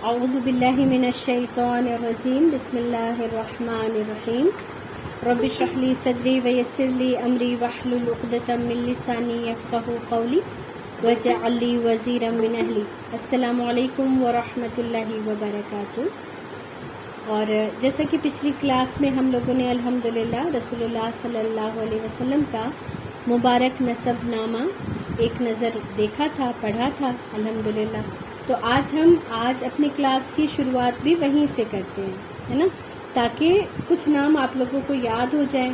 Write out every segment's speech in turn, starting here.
اعوذ باللہ من الشیطان الرجیم بسم اللہ الرحمن الرحیم رب اشرح لی صدری ویسر لی امری واحلل عقدۃ من لسانی یفقہوا قولی واجعل لی وزیرا من اہلی۔ السلام علیکم ورحمۃ اللہ وبرکاتہ۔ اور جیسا کہ پچھلی کلاس میں ہم لوگوں نے الحمدللہ رسول اللہ صلی اللہ علیہ وسلم کا مبارک نسب نامہ ایک نظر دیکھا تھا، پڑھا تھا الحمدللہ۔ تو آج اپنی کلاس کی شروعات بھی وہیں سے کرتے ہیں، ہے نا، تاکہ کچھ نام آپ لوگوں کو یاد ہو جائیں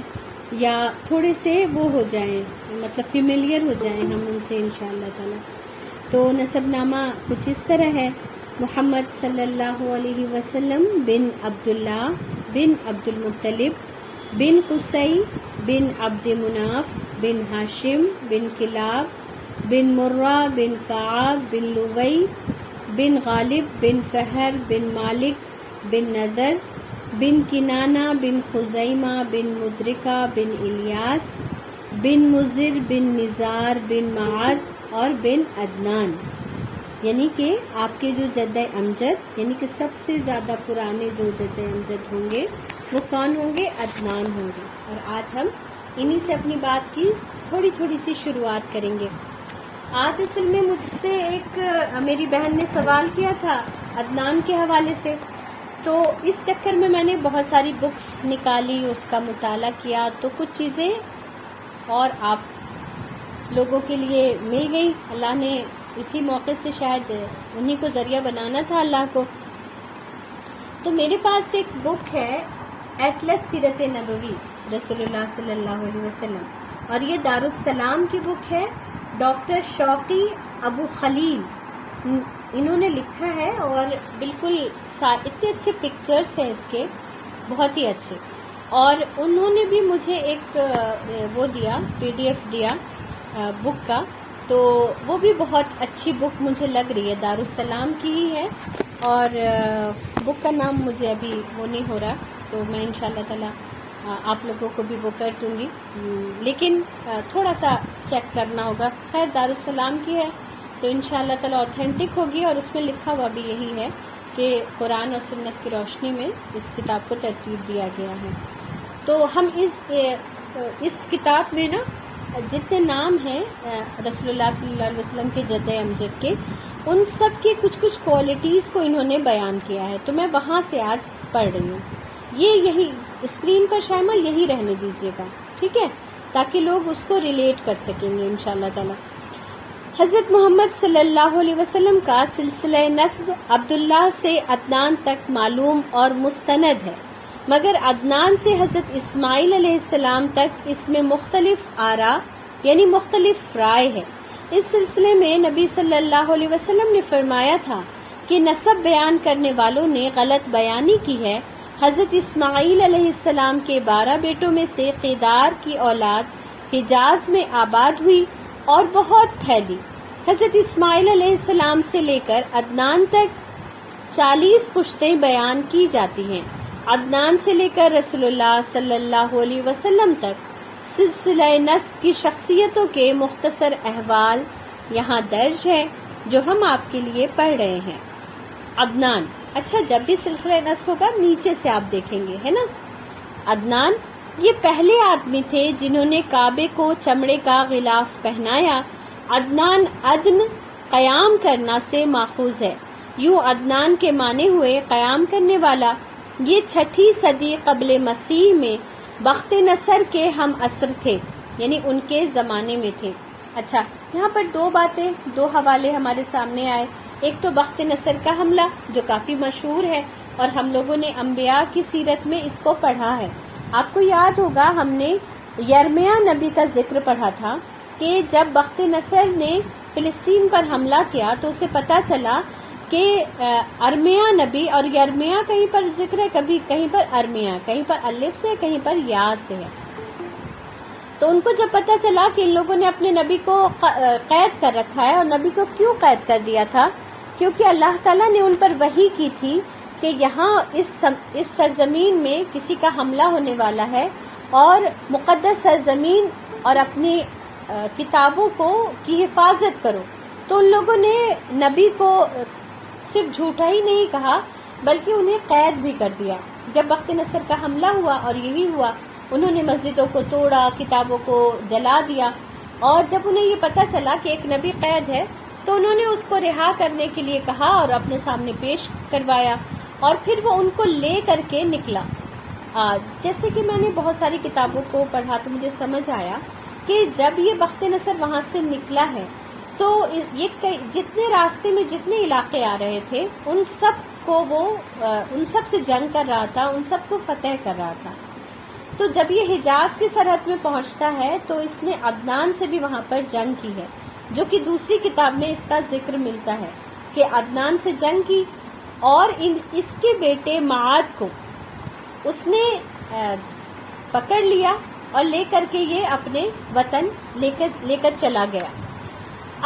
یا تھوڑے سے وہ ہو جائیں، مطلب فیملیئر ہو جائیں ہم ان سے انشاءاللہ تعالی۔ تو نسب نامہ کچھ اس طرح ہے: محمد صلی اللہ علیہ وسلم بن عبداللہ بن عبد المطلب بن قصی بن عبد مناف بن ہاشم بن کلاب بن مرہ بن کعب بن لوی بن غالب بن فہر بن مالک بن نضر بن کنانہ بن خزیمہ بن مدرکہ بن الیاس بن مضر بن نزار بن معد اور بن عدنان، یعنی کہ آپ کے جو جد امجد، یعنی کہ سب سے زیادہ پرانے جو جد امجد ہوں گے وہ کون ہوں گے؟ عدنان ہوں گے۔ اور آج ہم انہی سے اپنی بات کی تھوڑی تھوڑی سی شروعات کریں گے۔ آج اصل میں مجھ سے ایک میری بہن نے سوال کیا تھا عدنان کے حوالے سے، تو اس چکر میں نے بہت ساری بکس نکالی، اس کا مطالعہ کیا، تو کچھ چیزیں اور آپ لوگوں کے لیے مل گئی۔ اللہ نے اسی موقع سے شاید انہی کو ذریعہ بنانا تھا اللہ کو۔ تو میرے پاس ایک بک ہے ایٹلس سیرت نبوی رسول اللہ صلی اللہ علیہ وسلم، اور یہ دارالسلام کی بک ہے، ڈاکٹر شوقی ابو خلیل انہوں نے لکھا ہے، اور بالکل اتنے اچھے پکچرز ہیں اس کے، بہت ہی اچھے۔ اور انہوں نے بھی مجھے ایک وہ دیا، PDF دیا بک کا، تو وہ بھی بہت اچھی بک مجھے لگ رہی ہے، دارالسلام کی ہی ہے، اور بک کا نام مجھے ابھی وہ نہیں ہو رہا، تو میں انشاءاللہ تعالی آپ لوگوں کو بھی وہ کر دوں گی، لیکن تھوڑا سا چیک کرنا ہوگا۔ خیر دارالسلام کی ہے تو انشاءاللہ تعالی اوتھینٹک ہوگی، اور اس میں لکھا ہوا بھی یہی ہے کہ قرآن اور سنت کی روشنی میں اس کتاب کو ترتیب دیا گیا ہے۔ تو ہم اس کتاب میں نا جتنے نام ہیں رسول اللہ صلی اللہ علیہ وسلم کے جد امجد کے، ان سب کی کچھ کوالٹیز کو انہوں نے بیان کیا ہے، تو میں وہاں سے آج پڑھ رہی ہوں۔ یہی اسکرین پر شامل یہی رہنے دیجیے گا، ٹھیک ہے، تاکہ لوگ اس کو ریلیٹ کر سکیں گے انشاءاللہ تعالی۔ حضرت محمد صلی اللہ علیہ وسلم کا سلسلہ نسب عبداللہ سے عدنان تک معلوم اور مستند ہے، مگر عدنان سے حضرت اسماعیل علیہ السلام تک اس میں مختلف آراء یعنی مختلف رائے ہے۔ اس سلسلے میں نبی صلی اللہ علیہ وسلم نے فرمایا تھا کہ نسب بیان کرنے والوں نے غلط بیانی کی ہے۔ حضرت اسماعیل علیہ السلام کے 12 بیٹوں میں سے قیدار کی اولاد حجاز میں آباد ہوئی اور بہت پھیلی۔ حضرت اسماعیل علیہ السلام سے لے کر عدنان تک 40 پشتیں بیان کی جاتی ہیں۔ عدنان سے لے کر رسول اللہ صلی اللہ علیہ وسلم تک سلسلہ نسب کی شخصیتوں کے مختصر احوال یہاں درج ہے، جو ہم آپ کے لیے پڑھ رہے ہیں۔ عدنان، اچھا جب بھی سلسلہ نسب ہوگا نیچے سے آپ دیکھیں گے، ہے نا۔ عدنان یہ پہلے آدمی تھے جنہوں نے کعبے کو چمڑے کا غلاف پہنایا۔ عدنان عدن قیام کرنا سے ماخوذ ہے، یوں عدنان کے معنی ہوئے قیام کرنے والا۔ یہ 6 صدی قبل مسیح میں بخت نصر کے ہم عصر تھے، یعنی ان کے زمانے میں تھے۔ اچھا یہاں پر دو حوالے ہمارے سامنے آئے۔ ایک تو بخت نصر کا حملہ جو کافی مشہور ہے، اور ہم لوگوں نے انبیاء کی سیرت میں اس کو پڑھا ہے۔ آپ کو یاد ہوگا ہم نے یرمیہ نبی کا ذکر پڑھا تھا کہ جب بخت نصر نے فلسطین پر حملہ کیا تو اسے پتا چلا کہ ارمیہ نبی، اور یرمیہ کہیں پر ذکر ہے، کہیں پر ارمیہ، کہیں پر الف سے، کہیں پر یا سے ہے۔ تو ان کو جب پتا چلا کہ ان لوگوں نے اپنے نبی کو قید کر رکھا ہے، اور نبی کو کیوں قید کر دیا تھا؟ کیونکہ اللہ تعالیٰ نے ان پر وحی کی تھی کہ یہاں اس سرزمین میں کسی کا حملہ ہونے والا ہے، اور مقدس سرزمین اور اپنی کتابوں کی حفاظت کرو۔ تو ان لوگوں نے نبی کو صرف جھوٹا ہی نہیں کہا بلکہ انہیں قید بھی کر دیا۔ جب وقت نصر کا حملہ ہوا اور یہی ہوا، انہوں نے مسجدوں کو توڑا، کتابوں کو جلا دیا، اور جب انہیں یہ پتہ چلا کہ ایک نبی قید ہے تو انہوں نے اس کو رہا کرنے کے لیے کہا اور اپنے سامنے پیش کروایا، اور پھر وہ ان کو لے کر کے نکلا۔ جیسے کہ میں نے بہت ساری کتابوں کو پڑھا تو مجھے سمجھ آیا کہ جب یہ بخت نصر وہاں سے نکلا ہے تو یہ جتنے راستے میں جتنے علاقے آ رہے تھے ان سب سے جنگ کر رہا تھا، ان سب کو فتح کر رہا تھا۔ تو جب یہ حجاز کی سرحد میں پہنچتا ہے تو اس نے عدنان سے بھی وہاں پر جنگ کی ہے، جو کہ دوسری کتاب میں اس کا ذکر ملتا ہے کہ عدنان سے جنگ کی، اور اس کے بیٹے معاد کو اس نے پکڑ لیا اور لے کر کے یہ اپنے وطن لے کر چلا گیا۔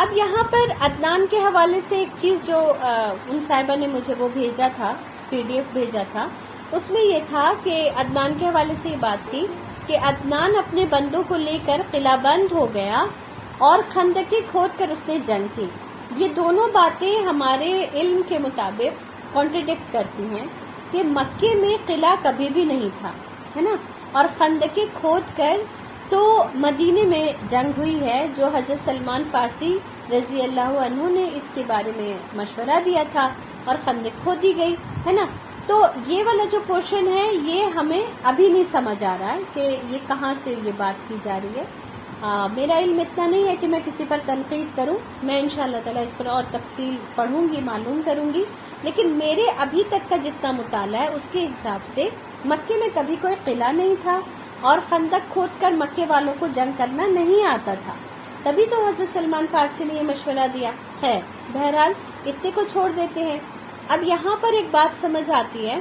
اب یہاں پر عدنان کے حوالے سے ایک چیز جو ان صاحبہ نے مجھے وہ بھیجا تھا، PDF بھیجا تھا، اس میں یہ تھا کہ عدنان کے حوالے سے یہ بات تھی کہ عدنان اپنے بندوں کو لے کر قلعہ بند ہو گیا اور خندقیں کھود کر اس نے جنگ کی۔ یہ دونوں باتیں ہمارے علم کے مطابق کانٹرڈکٹ کرتی ہیں کہ مکے میں قلعہ کبھی بھی نہیں تھا، ہے نا، اور خندقیں کھود کر تو مدینے میں جنگ ہوئی ہے، جو حضرت سلمان فارسی رضی اللہ عنہ نے اس کے بارے میں مشورہ دیا تھا اور خندق کھودی گئی، ہے نا۔ تو یہ والا جو پورشن ہے یہ ہمیں ابھی نہیں سمجھ آ رہا ہے کہ یہ کہاں سے یہ بات کی جا رہی ہے۔ میرا علم اتنا نہیں ہے کہ میں کسی پر تنقید کروں، میں انشاءاللہ تعالیٰ اس پر اور تفصیل پڑھوں گی، معلوم کروں گی، لیکن میرے ابھی تک کا جتنا مطالعہ ہے اس کے حساب سے مکے میں کبھی کوئی قلعہ نہیں تھا اور خندق کھود کر مکے والوں کو جنگ کرنا نہیں آتا تھا، تبھی تو حضرت سلمان فارسی نے یہ مشورہ دیا۔ خیر، بہرحال اتنے کو چھوڑ دیتے ہیں۔ اب یہاں پر ایک بات سمجھ آتی ہے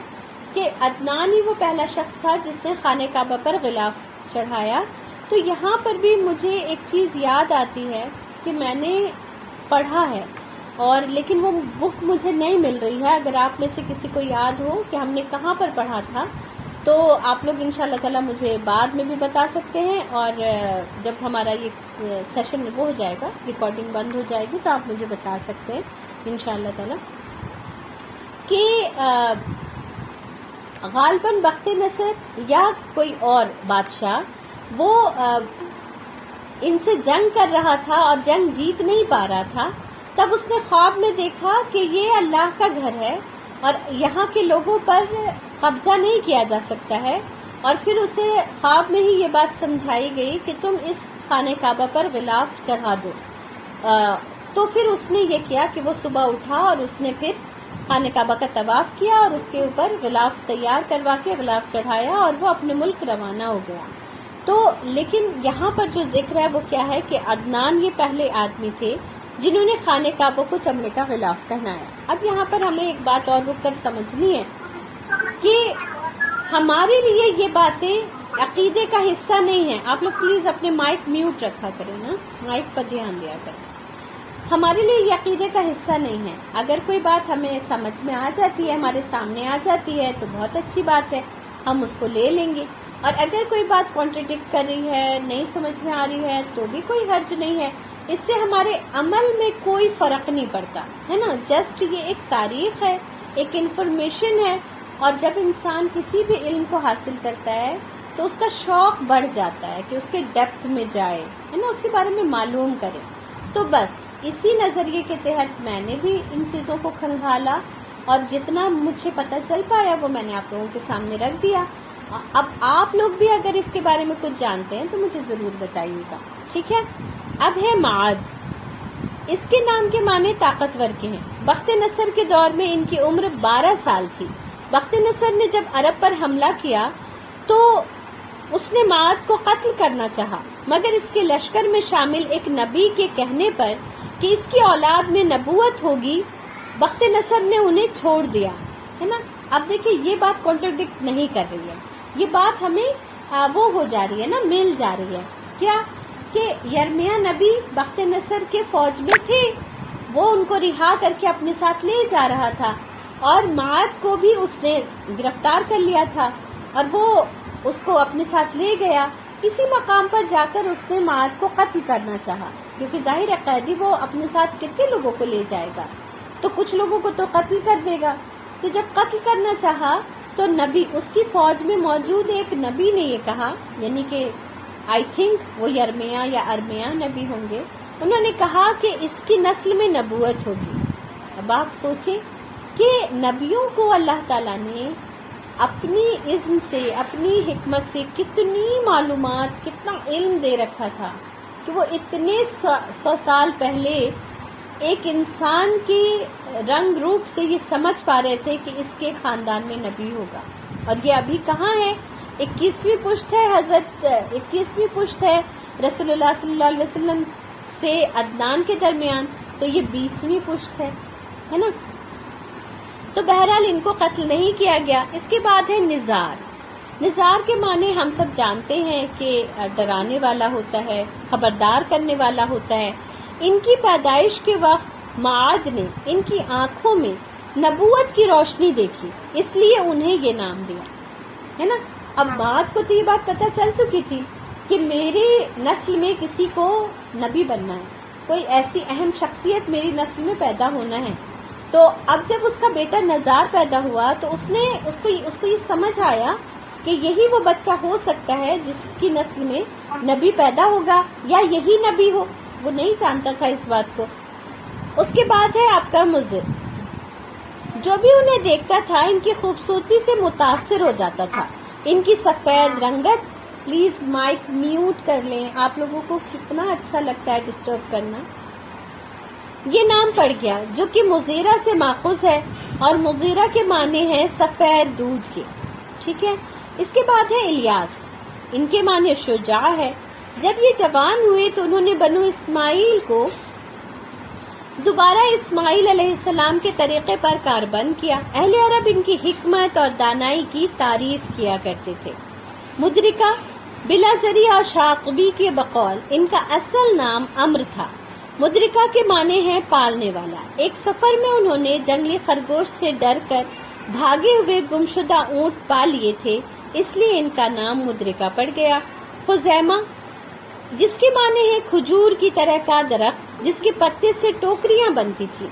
کہ عدنان ہی وہ پہلا شخص تھا جس نے خانہ کعبہ پر غلاف چڑھایا۔ تو یہاں پر بھی مجھے ایک چیز یاد آتی ہے کہ میں نے پڑھا ہے، اور لیکن وہ بک مجھے نہیں مل رہی ہے۔ اگر آپ میں سے کسی کو یاد ہو کہ ہم نے کہاں پر پڑھا تھا تو آپ لوگ انشاءاللہ تعالیٰ مجھے بعد میں بھی بتا سکتے ہیں، اور جب ہمارا یہ سیشن وہ ہو جائے گا، ریکارڈنگ بند ہو جائے گی، تو آپ مجھے بتا سکتے ہیں انشاءاللہ تعالیٰ کہ غالباً بخت نصر یا کوئی اور بادشاہ وہ ان سے جنگ کر رہا تھا اور جنگ جیت نہیں پا رہا تھا، تب اس نے خواب میں دیکھا کہ یہ اللہ کا گھر ہے اور یہاں کے لوگوں پر قبضہ نہیں کیا جا سکتا ہے، اور پھر اسے خواب میں ہی یہ بات سمجھائی گئی کہ تم اس خانہ کعبہ پر غلاف چڑھا دو۔ تو پھر اس نے یہ کیا کہ وہ صبح اٹھا اور اس نے پھر خانہ کعبہ کا طواف کیا اور اس کے اوپر غلاف تیار کروا کے غلاف چڑھایا اور وہ اپنے ملک روانہ ہو گیا۔ تو لیکن یہاں پر جو ذکر ہے وہ کیا ہے کہ عدنان یہ پہلے آدمی تھے جنہوں نے خانہ کعبہ کو چمڑے کا غلاف پہنایا۔ اب یہاں پر ہمیں ایک بات اور رک کر سمجھنی ہے کہ ہمارے لیے یہ باتیں عقیدے کا حصہ نہیں ہیں۔ آپ لوگ پلیز اپنے مائک میوٹ رکھا کریں نا، مائک پر دھیان دیا کریں۔ ہمارے لیے یہ عقیدے کا حصہ نہیں ہے۔ اگر کوئی بات ہمیں سمجھ میں آ جاتی ہے، ہمارے سامنے آ جاتی ہے تو بہت اچھی بات ہے، ہم اس کو لے لیں گے، اور اگر کوئی بات کانٹرڈکٹ کر رہی ہے، نہیں سمجھ میں آ رہی ہے تو بھی کوئی حرج نہیں ہے۔ اس سے ہمارے عمل میں کوئی فرق نہیں پڑتا، ہے نا۔ جسٹ یہ ایک تاریخ ہے، ایک انفارمیشن ہے، اور جب انسان کسی بھی علم کو حاصل کرتا ہے تو اس کا شوق بڑھ جاتا ہے کہ اس کے ڈیپتھ میں جائے، ہے نا، اس کے بارے میں معلوم کرے۔ تو بس اسی نظریے کے تحت میں نے بھی ان چیزوں کو کھنگالا، اور جتنا مجھے پتہ چل پایا وہ میں نے آپ لوگوں کے سامنے رکھ دیا۔ اب آپ لوگ بھی اگر اس کے بارے میں کچھ جانتے ہیں تو مجھے ضرور بتائیے گا، ٹھیک ہے۔ اب ہے معاد، اس کے نام کے معنی طاقتور کے ہیں۔ بخت نصر کے دور میں ان کی عمر 12 سال تھی۔ بخت نصر نے جب عرب پر حملہ کیا تو اس نے معاد کو قتل کرنا چاہا، مگر اس کے لشکر میں شامل ایک نبی کے کہنے پر کہ اس کی اولاد میں نبوت ہوگی، بخت نصر نے انہیں چھوڑ دیا، ہے نا۔ اب دیکھیں یہ بات کانٹرڈکٹ نہیں کر رہی ہے، یہ بات ہمیں وہ ہو جا رہی ہے نا، مل جا رہی ہے کیا کہ یرمیہ نبی بخت نصر کے فوج میں تھے، وہ ان کو رہا کر کے اپنے ساتھ لے جا رہا تھا، اور معاد کو بھی اس نے گرفتار کر لیا تھا اور وہ اس کو اپنے ساتھ لے گیا۔ کسی مقام پر جا کر اس نے معاد کو قتل کرنا چاہا، کیونکہ ظاہر ہے قیدی وہ اپنے ساتھ کتنے لوگوں کو لے جائے گا۔ تو کچھ لوگوں کو تو قتل کر دے گا. تو جب قتل کرنا چاہا تو نبی، اس کی فوج میں موجود ایک نبی نے یہ کہا، یعنی کہ آئی تھنک وہ یرمیا یا ارمیا نبی ہوں گے، انہوں نے کہا کہ اس کی نسل میں نبوت ہوگی. اب آپ سوچیں کہ نبیوں کو اللہ تعالیٰ نے اپنی اذن سے، اپنی حکمت سے کتنی معلومات، کتنا علم دے رکھا تھا کہ وہ اتنے 100 سال پہلے ایک انسان کے رنگ روپ سے یہ سمجھ پا رہے تھے کہ اس کے خاندان میں نبی ہوگا. اور یہ ابھی کہاں ہے؟ 21ویں پشت ہے، حضرت 21ویں پشت ہے رسول اللہ صلی اللہ علیہ وسلم سے عدنان کے درمیان، تو یہ 20ویں پشت ہے نا. تو بہرحال ان کو قتل نہیں کیا گیا. اس کے بعد ہے نزار. نزار کے معنی ہم سب جانتے ہیں کہ ڈرانے والا ہوتا ہے، خبردار کرنے والا ہوتا ہے. ان کی پیدائش کے وقت معاد نے ان کی آنکھوں میں نبوت کی روشنی دیکھی، اس لیے انہیں یہ نام دیا ہے نا. اب معاد کو تو یہ بات پتہ چل چکی تھی کہ میری نسل میں کسی کو نبی بننا ہے، کوئی ایسی اہم شخصیت میری نسل میں پیدا ہونا ہے. تو اب جب اس کا بیٹا نزار پیدا ہوا تو اس کو یہ سمجھ آیا کہ یہی وہ بچہ ہو سکتا ہے جس کی نسل میں نبی پیدا ہوگا، یا یہی نبی ہو. وہ نہیں جانتا تھا اس بات کو. اس کے بعد ہے آپ کا مضر. جو بھی انہیں دیکھتا تھا ان کی خوبصورتی سے متاثر ہو جاتا تھا. ان کی سفید رنگت، پلیز مائک میوٹ کر لیں، آپ لوگوں کو کتنا اچھا لگتا ہے ڈسٹرب کرنا. یہ نام پڑ گیا جو کہ مغیرہ سے ماخوذ ہے، اور مغیرہ کے معنی ہے سفید دودھ کے. ٹھیک ہے. اس کے بعد ہے الیاس. ان کے معنی شجاع ہے. جب یہ جوان ہوئے تو انہوں نے بنو اسماعیل کو دوبارہ اسماعیل علیہ السلام کے طریقے پر کاربند کیا. اہل عرب ان کی حکمت اور دانائی کی تعریف کیا کرتے تھے. مدرکہ بلا ذریعہ شاقبی کے بقول ان کا اصل نام امر تھا. مدرکہ کے معنی ہے پالنے والا. ایک سفر میں انہوں نے جنگلی خرگوش سے ڈر کر بھاگے ہوئے گمشدہ اونٹ پا لیے تھے، اس لیے ان کا نام مدرکہ پڑ گیا. خزیمہ، جس کے معنی ہے کھجور کی طرح کا درخت جس کے پتے سے ٹوکریاں بنتی تھی.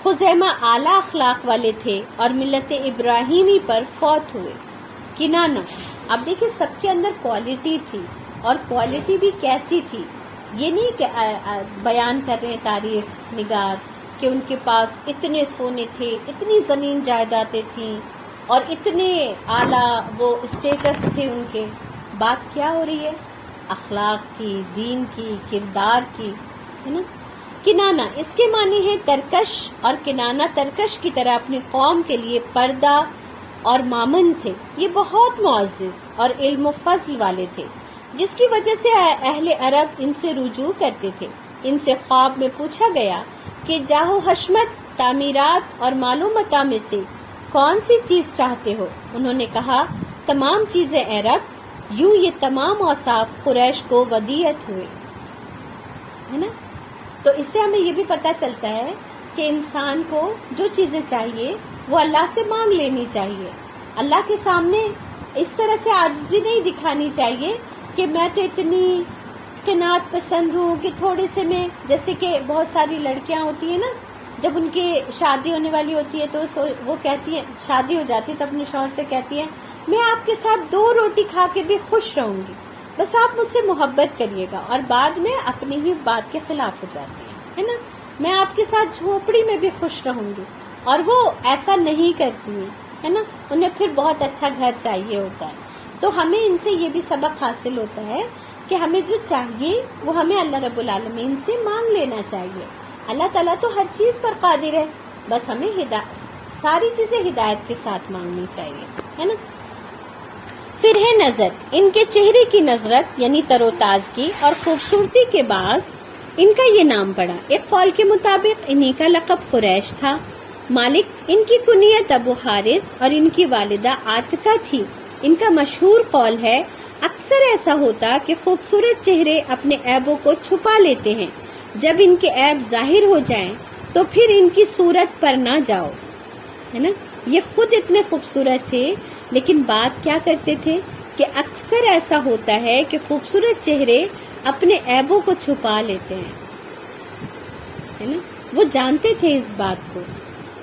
خزیمہ اعلیٰ اخلاق والے تھے اور ملت ابراہیمی پر فوت ہوئے. کنانہ، اب دیکھیں سب کے اندر کوالٹی تھی، اور کوالٹی بھی کیسی تھی. یہ نہیں کہ بیان کر رہے ہیں تاریخ نگار کہ ان کے پاس اتنے سونے تھے، اتنی زمین جائیدادیں تھیں، اور اتنے اعلیٰ وہ اسٹیٹس تھے ان کے. بات کیا ہو رہی ہے؟ اخلاق کی، دین کی، کردار کی، ہے نا. کنانہ، اس کے معنی ہے ترکش، اور کنانہ ترکش کی طرح اپنی قوم کے لیے پردہ اور مامن تھے. یہ بہت معزز اور علم و فضل والے تھے، جس کی وجہ سے اہل عرب ان سے رجوع کرتے تھے. ان سے خواب میں پوچھا گیا کہ جاہ و حشمت، تعمیرات اور مال و متاع میں سے کون سی چیز چاہتے ہو؟ انہوں نے کہا تمام چیزیں اے رب. یوں یہ تمام اوصاف قریش کو ودیعت ہوئے، ہے نا. تو اس سے ہمیں یہ بھی پتہ چلتا ہے کہ انسان کو جو چیزیں چاہیے وہ اللہ سے مانگ لینی چاہیے. اللہ کے سامنے اس طرح سے عاجزی نہیں دکھانی چاہیے کہ میں تو اتنی قناعت پسند ہوں کہ تھوڑے سے میں، جیسے کہ بہت ساری لڑکیاں ہوتی ہیں نا، جب ان کی شادی ہونے والی ہوتی ہے تو وہ کہتی ہیں، شادی ہو جاتی ہے تو اپنے شوہر سے کہتی ہیں میں آپ کے ساتھ 2 روٹی کھا کے بھی خوش رہوں گی، بس آپ مجھ سے محبت کریے گا. اور بعد میں اپنی ہی بات کے خلاف ہو جاتی ہیں، ہے نا. میں آپ کے ساتھ جھونپڑی میں بھی خوش رہوں گی، اور وہ ایسا نہیں کرتی ہیں، ہے نا. انہیں پھر بہت اچھا گھر چاہیے ہوتا ہے. تو ہمیں ان سے یہ بھی سبق حاصل ہوتا ہے کہ ہمیں جو چاہیے وہ ہمیں اللہ رب العالمین سے مانگ لینا چاہیے. اللہ تعالیٰ تو ہر چیز پر قادر ہے، بس ہمیں ساری چیزیں ہدایت کے ساتھ مانگنی چاہیے، ہے نا. پھر ہے نظر. ان کے چہرے کی نظرت یعنی تر و تازگی اور خوبصورتی کے باعث ان کا یہ نام پڑا. ایک قول کے مطابق انہی کا لقب قریش تھا. مالک ان کی کنیت ابو حارث اور ان کی والدہ عاتقہ تھی. ان کا مشہور قول ہے اکثر ایسا ہوتا کہ خوبصورت چہرے اپنے عیبوں کو چھپا لیتے ہیں، جب ان کے عیب ظاہر ہو جائیں تو پھر ان کی صورت پر نہ جاؤ، ہے نا. یہ خود اتنے خوبصورت تھے لیکن بات کیا کرتے تھے کہ اکثر ایسا ہوتا ہے کہ خوبصورت چہرے اپنے عیبوں کو چھپا لیتے ہیں، ہے نا. وہ جانتے تھے اس بات کو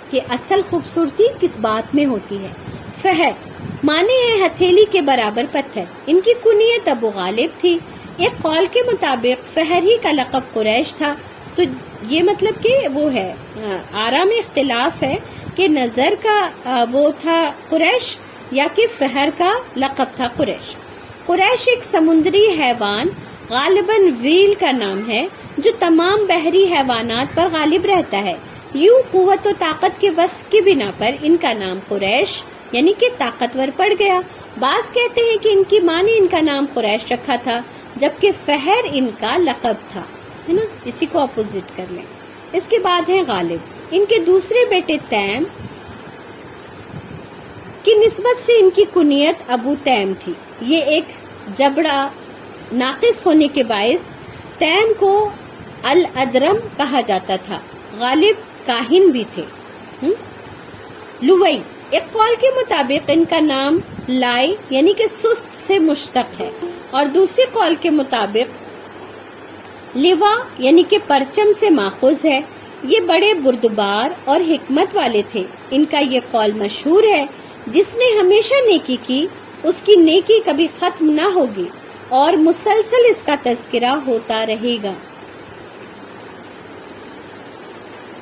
کہ اصل خوبصورتی کس بات میں ہوتی ہے۔ فہر مانے ہیں ہتھیلی کے برابر پتھر، ان کی کنیت ابو غالب تھی۔ ایک قول کے مطابق فہر ہی کا لقب قریش تھا، تو یہ مطلب کہ وہ ہے آراء میں اختلاف ہے کہ نظر کا وہ تھا قریش یا کہ فہر کا لقب تھا قریش۔ قریش ایک سمندری حیوان غالباً ویل کا نام ہے جو تمام بحری حیوانات پر غالب رہتا ہے۔ یوں قوت و طاقت کے وصف کی بنا پر ان کا نام قریش یعنی کہ طاقتور پڑ گیا۔ بعض کہتے ہیں کہ ان کی ماں نے ان کا نام قریش رکھا تھا جبکہ فہر ان کا لقب تھا، ہے نا، اسی کو اپوزٹ کر لیں۔ اس کے بعد ہیں غالب، ان کے دوسرے بیٹے تیم کی نسبت سے ان کی کنیت ابو تیم تھی۔ یہ ایک جبڑا ناقص ہونے کے باعث تیم کو الادرم کہا جاتا تھا۔ غالب کاہن بھی تھے۔ لوئی ایک قول کے مطابق ان کا نام لائی یعنی کہ سست سے مشتق ہے، اور دوسرے قول کے مطابق لوا یعنی کہ پرچم سے ماخوذ ہے۔ یہ بڑے بردبار اور حکمت والے تھے۔ ان کا یہ قول مشہور ہے، جس نے ہمیشہ نیکی کی اس کی نیکی کبھی ختم نہ ہوگی اور مسلسل اس کا تذکرہ ہوتا رہے گا۔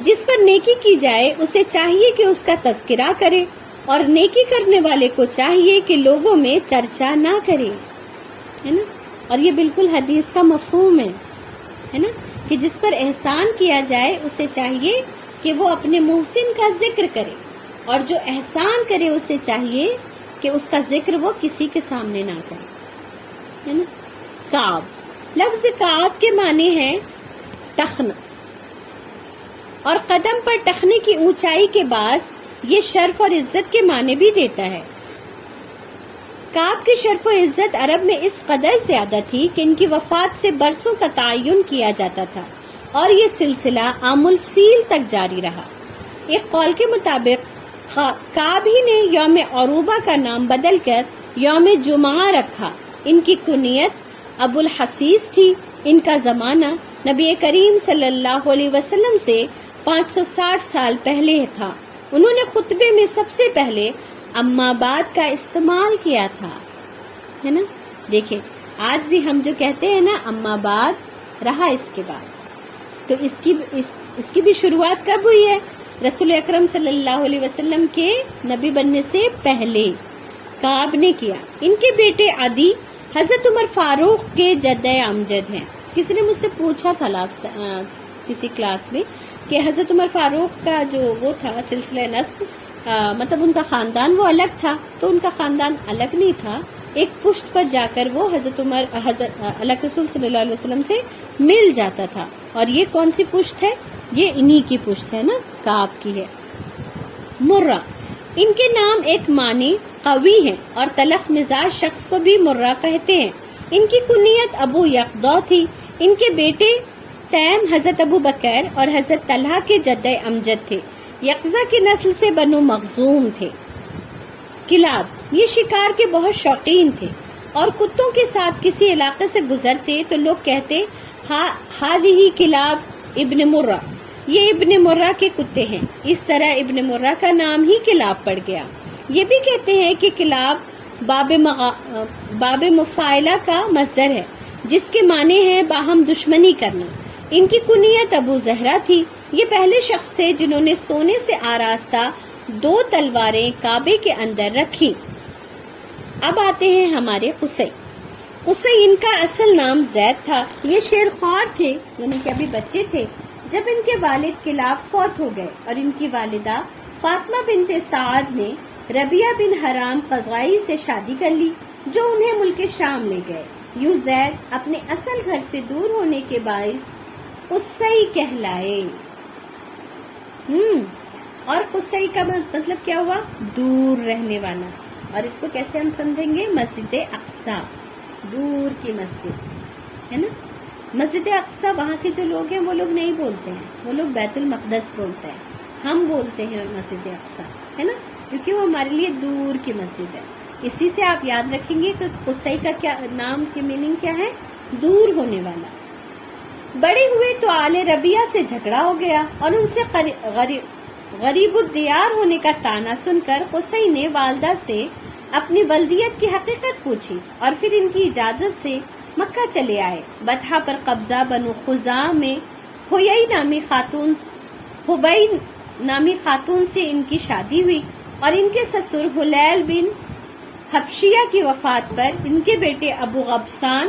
جس پر نیکی کی جائے اسے چاہیے کہ اس کا تذکرہ کرے، اور نیکی کرنے والے کو چاہیے کہ لوگوں میں چرچا نہ کرے، ہے نا۔ اور یہ بالکل حدیث کا مفہوم ہے نا، کہ جس پر احسان کیا جائے اسے چاہیے کہ وہ اپنے محسن کا ذکر کرے، اور جو احسان کرے اسے چاہیے کہ اس کا ذکر وہ کسی کے سامنے نہ کرے، ہے نا۔ کعب لفظ کعب کے معنی ہے ٹخنا، اور قدم پر ٹخنے کی اونچائی کے باعث یہ شرف اور عزت کے معنی بھی دیتا ہے۔ کعب کی شرف و عزت عرب میں اس قدر زیادہ تھی کہ ان کی وفات سے برسوں کا تعین کیا جاتا تھا، اور یہ سلسلہ عام الفیل تک جاری رہا۔ ایک قول کے مطابق کعب ہی نے یوم عروبہ کا نام بدل کر یوم جمعہ رکھا۔ ان کی کنیت ابو الحسیس تھی۔ ان کا زمانہ نبی کریم صلی اللہ علیہ وسلم سے 560 سال پہلے تھا۔ انہوں نے خطبے میں سب سے پہلے اما بعد کا استعمال کیا تھا، ہے نا۔ دیکھیں آج بھی ہم جو کہتے ہیں نا اما بعد رہا اس کے بعد، تو اس کی بھی شروعات کب ہوئی ہے؟ رسول اکرم صلی اللہ علیہ وسلم کے نبی بننے سے پہلے کعب نے کیا۔ ان کے بیٹے عدی حضرت عمر فاروق کے جد امجد ہیں۔ کسی نے مجھ سے پوچھا تھا کسی کلاس میں کہ حضرت عمر فاروق کا جو وہ تھا سلسلہ نسب، مطلب ان کا خاندان وہ الگ تھا، تو ان کا خاندان الگ نہیں تھا، ایک پشت پر جا کر وہ حضرت اللہ رسول صلی اللہ علیہ وسلم سے مل جاتا تھا، اور یہ کون سی پشت ہے؟ یہ انہی کی پشت ہے نا، کعب کی ہے۔ مرہ ان کے نام ایک معنی قوی ہیں، اور تلخ مزاج شخص کو بھی مرہ کہتے ہیں۔ ان کی کنیت ابو یقظہ تھی۔ ان کے بیٹے تیم حضرت ابو بکر اور حضرت طلحہ کے جد امجد تھے۔ یقظہ کی نسل سے بنو مخزوم تھے۔ کلاب یہ شکار کے بہت شوقین تھے، اور کتوں کے ساتھ کسی علاقے سے گزرتے تو لوگ کہتے ہذہ کلاب ابن مرہ، یہ ابن مرہ کے کتے ہیں۔ اس طرح ابن مرہ کا نام ہی کلاب پڑ گیا۔ یہ بھی کہتے ہیں کہ کلاب باب مفاعلہ کا مصدر ہے، جس کے معنی ہے باہم دشمنی کرنا۔ ان کی کنیت ابو زہرہ تھی۔ یہ پہلے شخص تھے جنہوں نے سونے سے آراستہ 2 تلواریں کعبے کے اندر رکھی۔ اب آتے ہیں ہمارے قصی۔ قصی ان کا اصل نام زید تھا۔ یہ شیر خوار تھے، یعنی کہ ابھی بچے تھے جب ان کے والد کلاب فوت ہو گئے، اور ان کی والدہ فاطمہ بنت سعد نے ربیہ بن حرام قضائی سے شادی کر لی، جو انہیں ملک شام لے گئے۔ یوں زید اپنے اصل گھر سے دور ہونے کے باعث قصی کہلائے۔ اور قصی کا مطلب کیا ہوا؟ دور رہنے والا۔ اور اس کو کیسے ہم سمجھیں گے؟ مسجد اقصی، دور کی مسجد، ہے نا۔ مسجد اقصی وہاں کے جو لوگ ہیں وہ لوگ نہیں بولتے ہیں، وہ لوگ بیت المقدس بولتے ہیں، ہم بولتے ہیں مسجد اقصی، ہے نا، کیونکہ وہ ہمارے لیے دور کی مسجد ہے۔ اسی سے آپ یاد رکھیں گے کہ قصی کا کیا نام کی میننگ کیا ہے؟ دور ہونے والا۔ بڑے ہوئے تو آل ربیہ سے جھگڑا ہو گیا اور ان سے غریب الدیار ہونے کا طعنہ سن کر قصی نے والدہ سے اپنی ولدیت کی حقیقت پوچھی اور پھر ان کی اجازت سے مکہ چلے آئے۔ بطحہ پر قبضہ بنو خزاع میں ہوئی نامی خاتون سے ان کی شادی ہوئی اور ان کے سسر حلیل بن حبشیہ کی وفات پر ان کے بیٹے ابو غبشان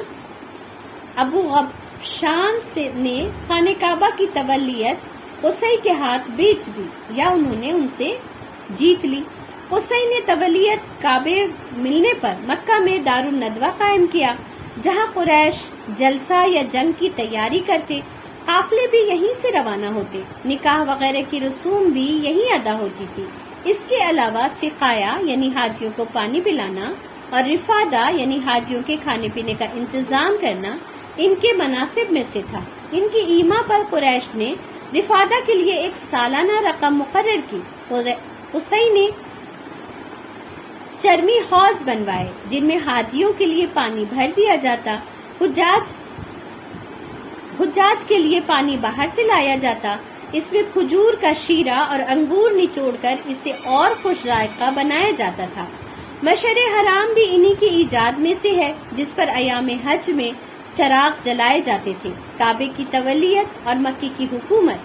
نے خانہ کعبہ کی تولیت قصی کے ہاتھ بیچ دی یا انہوں نے ان سے جیت لی۔ قصی نے تولیت کعبے ملنے پر مکہ میں دار الندوہ قائم کیا جہاں قریش جلسہ یا جنگ کی تیاری کرتے، قافلے بھی یہیں سے روانہ ہوتے، نکاح وغیرہ کی رسوم بھی یہیں ادا ہوتی تھی۔ اس کے علاوہ سقایا یعنی حاجیوں کو پانی پلانا اور رفادہ یعنی حاجیوں کے کھانے پینے کا انتظام کرنا ان کے مناسب میں سے تھا۔ ان کی ایما پر قریش نے رفادہ کے لیے ایک سالانہ رقم مقرر کی۔ قصی نے چرمی حوض بنوائے جن میں حاجیوں کے لیے پانی بھر دیا جاتا، حجاج کے لیے پانی باہر سے لایا جاتا، اس میں کھجور کا شیرہ اور انگور نچوڑ کر اسے اور خوش ذائقہ بنایا جاتا تھا۔ مشعر حرام بھی انہی کی ایجاد میں سے ہے جس پر ایام حج میں چراغ جلائے جاتے تھے۔ کعبے کی تولیت اور مکی کی حکومت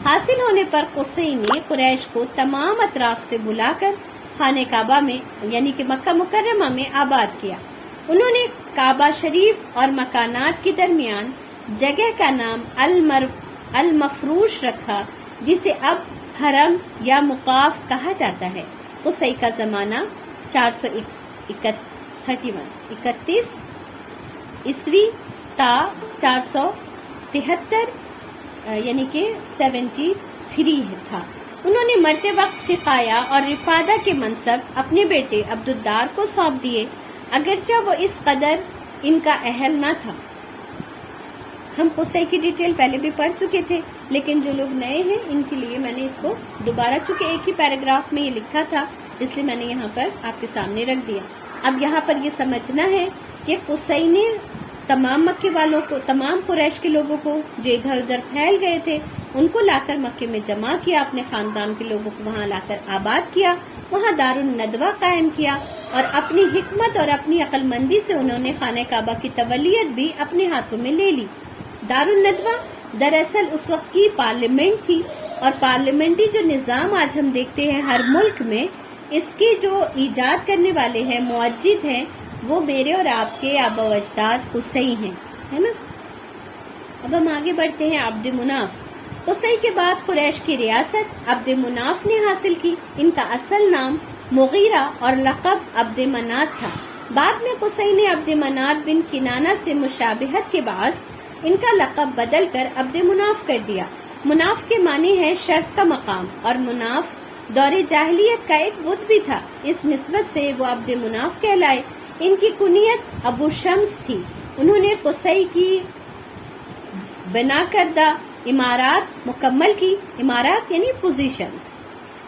حاصل ہونے پر قصی نے قریش کو تمام اطراف سے بلا کر خانہ کعبہ میں یعنی کہ مکہ مکرمہ میں آباد کیا۔ انہوں نے کعبہ شریف اور مکانات کے درمیان جگہ کا نام المفروش رکھا جسے اب حرم یا مقاف کہا جاتا ہے۔ قصی کا زمانہ 431 عیسوی تا 473 یعنی کہ 73 تھا۔ انہوں نے مرتے وقت سقایا اور رفادہ کے منصب اپنے بیٹے عبدالدار کو سونپ دیے، اگرچہ وہ اس قدر ان کا اہل نہ تھا۔ ہم قصی کی ڈیٹیل پہلے بھی پڑھ چکے تھے، لیکن جو لوگ نئے ہیں ان کے لیے میں نے اس کو دوبارہ، چونکہ ایک ہی پیراگراف میں یہ لکھا تھا اس لیے میں نے یہاں پر آپ کے سامنے رکھ دیا۔ اب یہاں پر یہ سمجھنا ہے کہ قصی نے تمام مکے والوں کو، تمام قریش کے لوگوں کو جو ادھر ادھر پھیل گئے تھے ان کو لا کر مکے میں جمع کیا، اپنے خاندان کے لوگوں کو وہاں لا کر آباد کیا، وہاں دار الندوہ قائم کیا اور اپنی حکمت اور اپنی عقل مندی سے انہوں نے خانہ کعبہ کی تولیت بھی اپنے ہاتھوں میں لے لی۔ دار الندوہ دراصل اس وقت کی پارلیمنٹ تھی اور پارلیمنٹی جو نظام آج ہم دیکھتے ہیں ہر ملک میں، اس کے جو ایجاد کرنے والے ہیں، موجد ہیں، وہ میرے اور آپ کے آبا و اجداد قصی ہیں، ہے نا۔ اب ہم آگے بڑھتے ہیں۔ عبد مناف قصی کے بعد قریش کی ریاست عبد مناف نے حاصل کی۔ ان کا اصل نام مغیرہ اور لقب عبد منات تھا۔ بعد میں قصی نے عبد منات بن کنانہ سے مشابہت کے باعث ان کا لقب بدل کر عبد مناف کر دیا۔ مناف کے معنی ہے شرف کا مقام، اور مناف دور جاہلیت کا ایک بت بھی تھا، اس نسبت سے وہ عبد مناف کہلائے۔ ان کی کنیت ابو شمس تھی۔ انہوں نے قصی کی بنا کردہ عمارات مکمل کی، عمارات یعنی پوزیشنز۔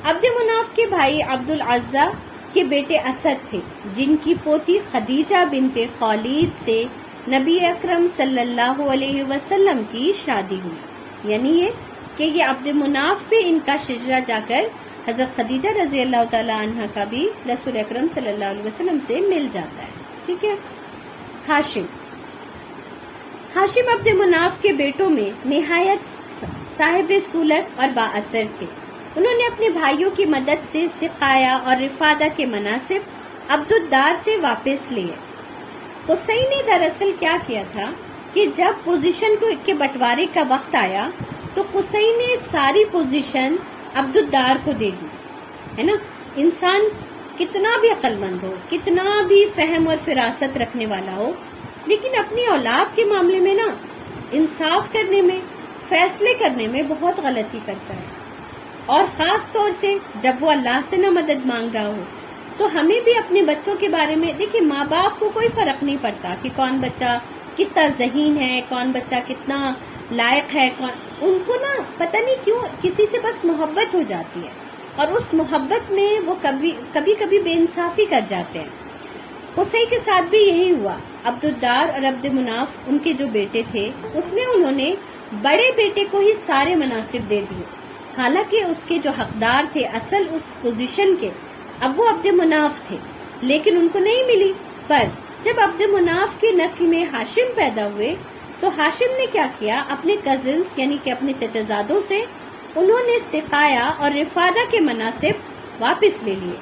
عبد مناف کے بھائی عبد العزہ کے بیٹے اسد تھے جن کی پوتی خدیجہ بنت خولید سے نبی اکرم صلی اللہ علیہ وسلم کی شادی ہوئی، یعنی یہ کہ یہ عبد مناف پہ ان کا شجرہ جا کر حضرت خدیجہ رضی اللہ تعالی عنہ کا بھی رسول اکرم صلی اللہ علیہ وسلم سے مل جاتا ہے، ٹھیک ہے۔ ہاشم عبد مناف کے بیٹوں میں نہایت صاحب سولت اور بااثر تھے۔ انہوں نے اپنے بھائیوں کی مدد سے سقایا اور رفادہ کے مناصب عبدالدار سے واپس لیے۔ قصی نے دراصل کیا کیا تھا کہ جب پوزیشن کے بٹوارے کا وقت آیا تو قصی نے ساری پوزیشن عبدالدار کو دے دی، ہے نا۔ انسان کتنا بھی عقل مند ہو، کتنا بھی فہم اور فراست رکھنے والا ہو، لیکن اپنی اولاد کے معاملے میں نا انصاف کرنے میں، فیصلے کرنے میں بہت غلطی کرتا ہے، اور خاص طور سے جب وہ اللہ سے نہ مدد مانگ رہا ہو۔ تو ہمیں بھی اپنے بچوں کے بارے میں دیکھیں، ماں باپ کو کوئی فرق نہیں پڑتا کہ کون بچہ کتنا ذہین ہے، کون بچہ کتنا لائق ہے، ان کو نا پتہ نہیں کیوں کسی سے بس محبت ہو جاتی ہے، اور اس محبت میں وہ کبھی بے انصافی کر جاتے ہیں۔ قصی کے ساتھ بھی یہی ہوا۔ عبدالدار اور عبد مناف ان کے جو بیٹے تھے اس میں انہوں نے بڑے بیٹے کو ہی سارے مناصب دے دیے، حالانکہ اس کے جو حقدار تھے اصل اس پوزیشن کے اب وہ عبد مناف تھے، لیکن ان کو نہیں ملی۔ پر جب عبد مناف کی نسل میں ہاشم پیدا ہوئے تو ہاشم نے کیا کیا، اپنے کزنز یعنی کہ اپنے چچا زادوں سے انہوں نے سقایا اور رفادہ کے مناصب واپس لے لیے۔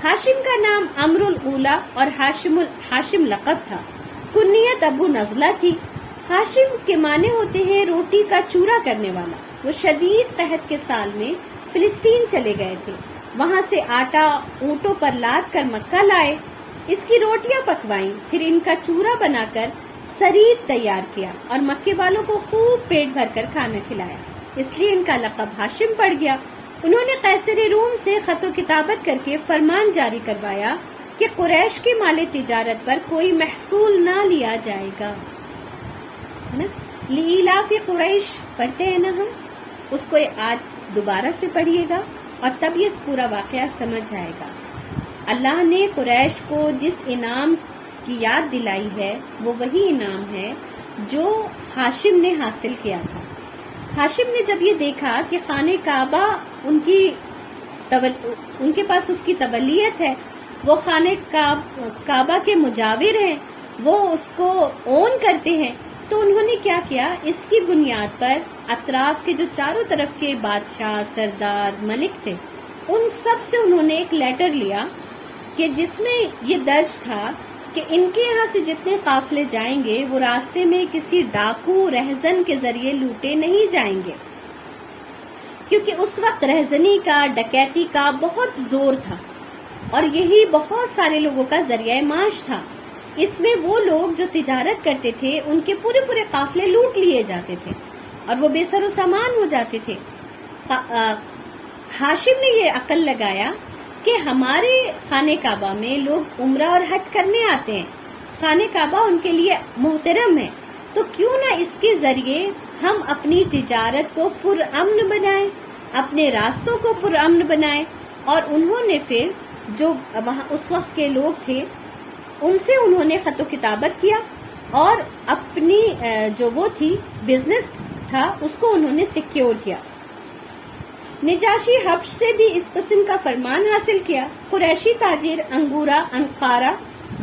ہاشم کا نام عمرو الاولی اور ہاشم لقب تھا، کنیت ابو نزلہ تھی۔ ہاشم کے معنی ہوتے ہیں روٹی کا چورا کرنے والا۔ وہ شدید قحط کے سال میں فلسطین چلے گئے تھے، وہاں سے آٹا اونٹوں پر لاد کر مکہ لائے، اس کی روٹیاں پکوائیں، پھر ان کا چورا بنا کر سرید تیار کیا اور مکے والوں کو خوب پیٹ بھر کر کھانا کھلایا، اس لیے ان کا لقب ہاشم پڑ گیا۔ انہوں نے قیصر روم سے خط و کتابت کر کے فرمان جاری کروایا کہ قریش کے مال تجارت پر کوئی محصول نہ لیا جائے گا، لإیلاف قریش پڑھتے ہیں نا ہم، اس کو آج دوبارہ سے پڑھیے گا اور تب یہ پورا واقعہ سمجھ آئے گا۔ اللہ نے قریش کو جس انعام کی یاد دلائی ہے وہ وہی انعام ہے جو ہاشم نے حاصل کیا تھا۔ ہاشم نے جب یہ دیکھا کہ خانہ کعبہ ان کے پاس اس کی تولیت ہے، وہ خانہ کعبہ کے مجاور ہیں، وہ اس کو اون کرتے ہیں، تو انہوں نے کیا کیا، اس کی بنیاد پر اطراف کے جو چاروں طرف کے بادشاہ، سردار، ملک تھے، ان سب سے انہوں نے ایک لیٹر لیا کہ جس میں یہ درج تھا کہ ان کے یہاں سے جتنے قافلے جائیں گے وہ راستے میں کسی ڈاکو رہزن کے ذریعے لوٹے نہیں جائیں گے، کیونکہ اس وقت رہزنی کا، ڈکیتی کا بہت زور تھا اور یہی بہت سارے لوگوں کا ذریعہ معاش تھا۔ اس میں وہ لوگ جو تجارت کرتے تھے ان کے پورے قافلے لوٹ لیے جاتے تھے اور وہ بے سر و سامان ہو جاتے تھے۔ ہاشم نے یہ عقل لگایا کہ ہمارے خانہ کعبہ میں لوگ عمرہ اور حج کرنے آتے ہیں، خانہ کعبہ ان کے لیے محترم ہے، تو کیوں نہ اس کے ذریعے ہم اپنی تجارت کو پرامن بنائیں، اپنے راستوں کو پرامن بنائیں۔ اور انہوں نے پھر جو وہاں اس وقت کے لوگ تھے ان سے انہوں نے خط و کتابت کیا اور اپنی جو وہ تھی بزنس تھا اس کو انہوں نے سیکیور کیا۔ نجاشی حبش سے بھی اس قسم کا فرمان حاصل کیا۔ قریشی تاجر انگورا انقارہ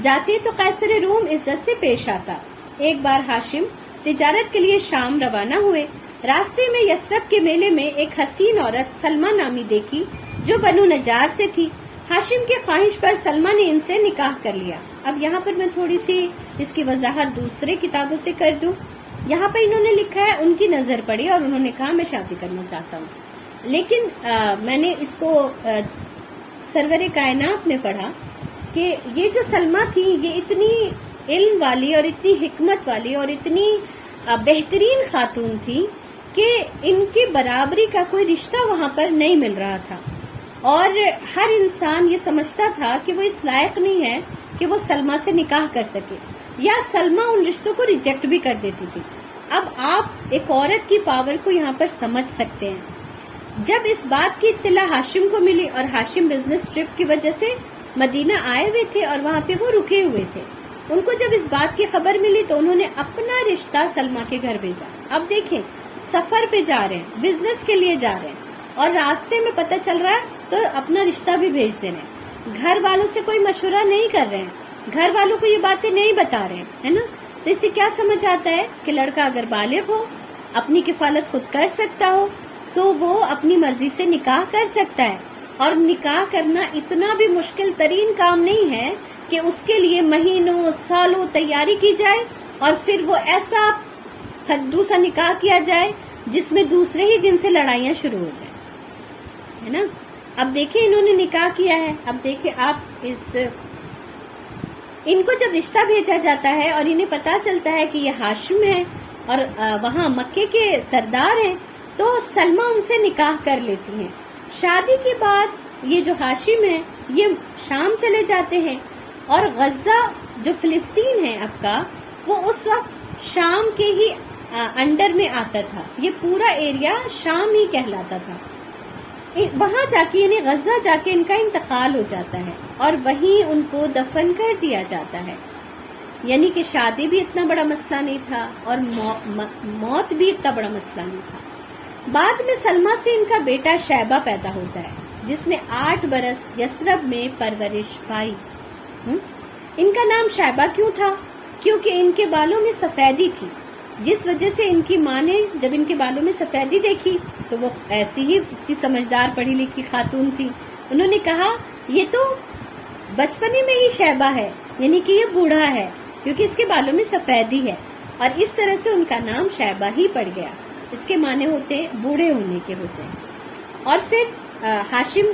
جاتے تو قیصر روم عزت سے پیش آتا۔ ایک بار ہاشم تجارت کے لیے شام روانہ ہوئے، راستے میں یثرب کے میلے میں ایک حسین عورت سلمہ نامی دیکھی جو بنو نجار سے تھی۔ ہاشم کے خواہش پر سلمہ نے ان سے نکاح کر لیا۔ اب یہاں پر میں تھوڑی سی اس کی وضاحت دوسرے کتابوں سے کر دوں۔ یہاں پر انہوں نے لکھا ہے ان کی نظر پڑی اور انہوں نے کہا میں شادی کرنا چاہتا ہوں، لیکن میں نے اس کو سرور کائنات میں پڑھا کہ یہ جو سلمہ تھی یہ اتنی علم والی اور اتنی حکمت والی اور اتنی بہترین خاتون تھی کہ ان کی برابری کا کوئی رشتہ وہاں پر نہیں مل رہا تھا، اور ہر انسان یہ سمجھتا تھا کہ وہ اس لائق نہیں ہے کہ وہ سلمہ سے نکاح کر سکے، یا سلمہ ان رشتوں کو ریجیکٹ بھی کر دیتی تھی۔ اب آپ ایک عورت کی پاور کو یہاں پر سمجھ سکتے ہیں۔ جب اس بات کی اطلاع ہاشم کو ملی اور ہاشم بزنس ٹرپ کی وجہ سے مدینہ آئے ہوئے تھے اور وہاں پہ وہ رکے ہوئے تھے، ان کو جب اس بات کی خبر ملی تو انہوں نے اپنا رشتہ سلمہ کے گھر بھیجا۔ اب دیکھیں سفر پہ جا رہے ہیں، بزنس کے لیے جا رہے ہیں اور راستے میں پتہ چل رہا ہے تو اپنا رشتہ بھی بھیج دے رہے ہیں، گھر والوں سے کوئی مشورہ نہیں کر رہے ہیں، گھر والوں کو یہ باتیں نہیں بتا رہے ہیں، ہے نا۔ تو اس سے کیا سمجھ آتا ہے کہ لڑکا اگر بالغ ہو، اپنی کفالت خود کر سکتا ہو تو وہ اپنی مرضی سے نکاح کر سکتا ہے، اور نکاح کرنا اتنا بھی مشکل ترین کام نہیں ہے کہ اس کے لیے مہینوں سالوں تیاری کی جائے اور پھر وہ ایسا خدو سا نکاح کیا جائے جس میں دوسرے ہی دن سے لڑائیاں شروع ہو جائیں، ہے نا۔ اب دیکھیں انہوں نے نکاح کیا ہے، اب دیکھیں آپ ان کو جب رشتہ بھیجا جاتا ہے اور انہیں پتا چلتا ہے کہ یہ ہاشم ہے اور وہاں مکے کے سردار ہیں، تو سلمہ ان سے نکاح کر لیتی ہیں۔ شادی کے بعد یہ جو ہاشم ہے یہ شام چلے جاتے ہیں، اور غزہ جو فلسطین ہے اب کا، وہ اس وقت شام کے ہی انڈر میں آتا تھا، یہ پورا ایریا شام ہی کہلاتا تھا۔ وہاں جا کے یعنی غزہ جا کے ان کا انتقال ہو جاتا ہے اور وہیں ان کو دفن کر دیا جاتا ہے۔ یعنی کہ شادی بھی اتنا بڑا مسئلہ نہیں تھا اور موت بھی اتنا بڑا مسئلہ نہیں تھا۔ بعد میں سلمہ سے ان کا بیٹا شیبہ پیدا ہوتا ہے، جس نے 8 برس یثرب میں پرورش پائی۔ ان کا نام شیبہ کیوں تھا؟ کیونکہ ان کے بالوں میں سفیدی تھی، جس وجہ سے ان کی ماں نے جب ان کے بالوں میں سفیدی دیکھی تو وہ ایسی ہی اتنی سمجھدار پڑھی لکھی خاتون تھی، انہوں نے کہا یہ تو بچپنے میں ہی شیبہ ہے، یعنی کہ یہ بوڑھا ہے کیونکہ اس کے بالوں میں سفیدی ہے، اور اس طرح سے ان کا نام شیبہ ہی پڑ گیا۔ اس کے معنی ہوتے ہیں بوڑھے ہونے کے ہوتے ہیں۔ اور پھر ہاشم